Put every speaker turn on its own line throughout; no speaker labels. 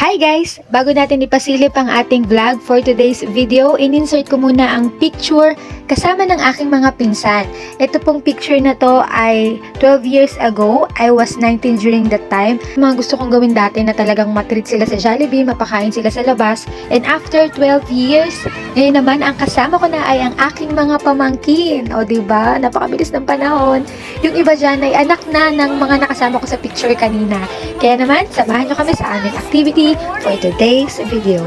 Hi guys! Bago natin ipasilip ang ating vlog for today's video, in-insert ko muna ang picture kasama ng aking mga pinsan. Ito pong picture na to ay 12 years ago. I was 19 during that time. Mga gusto kong gawin dati na talagang matreat sila sa Jollibee, mapakain sila sa labas. And after 12 years, ngayon naman ang kasama ko na ay ang aking mga pamangkin. O diba? Napakabilis ng panahon. Yung iba dyan ay anak na ng mga nakasama ko sa picture kanina. Kaya naman, samahan nyo kami sa aming activity for today's video.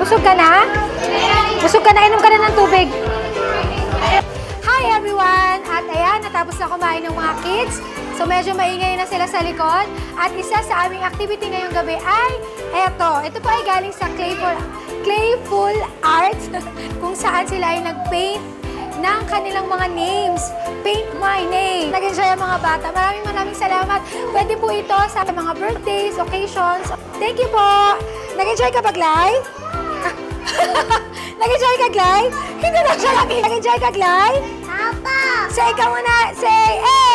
Busog ka na? Busog ka na? Inom ka na ng tubig. Hi everyone! At ayan, natapos na kumain ng mga kids. So medyo maingay na sila sa likod. At isa sa aming activity ngayong gabi ay eto. Ito po ay galing sa Clayful Arts kung saan sila ay nag-paint ng kanilang mga names. Paint my name. Nag-enjoy ang mga bata. Maraming salamat. Pwede po ito sa mga birthdays, occasions. Thank you po. Nag-enjoy ka ba, Glay? Nag-enjoy ka, Glay? Hindi na siya nag-enjoy ka, Glay?
Papa!
Say ka muna. Say, eh!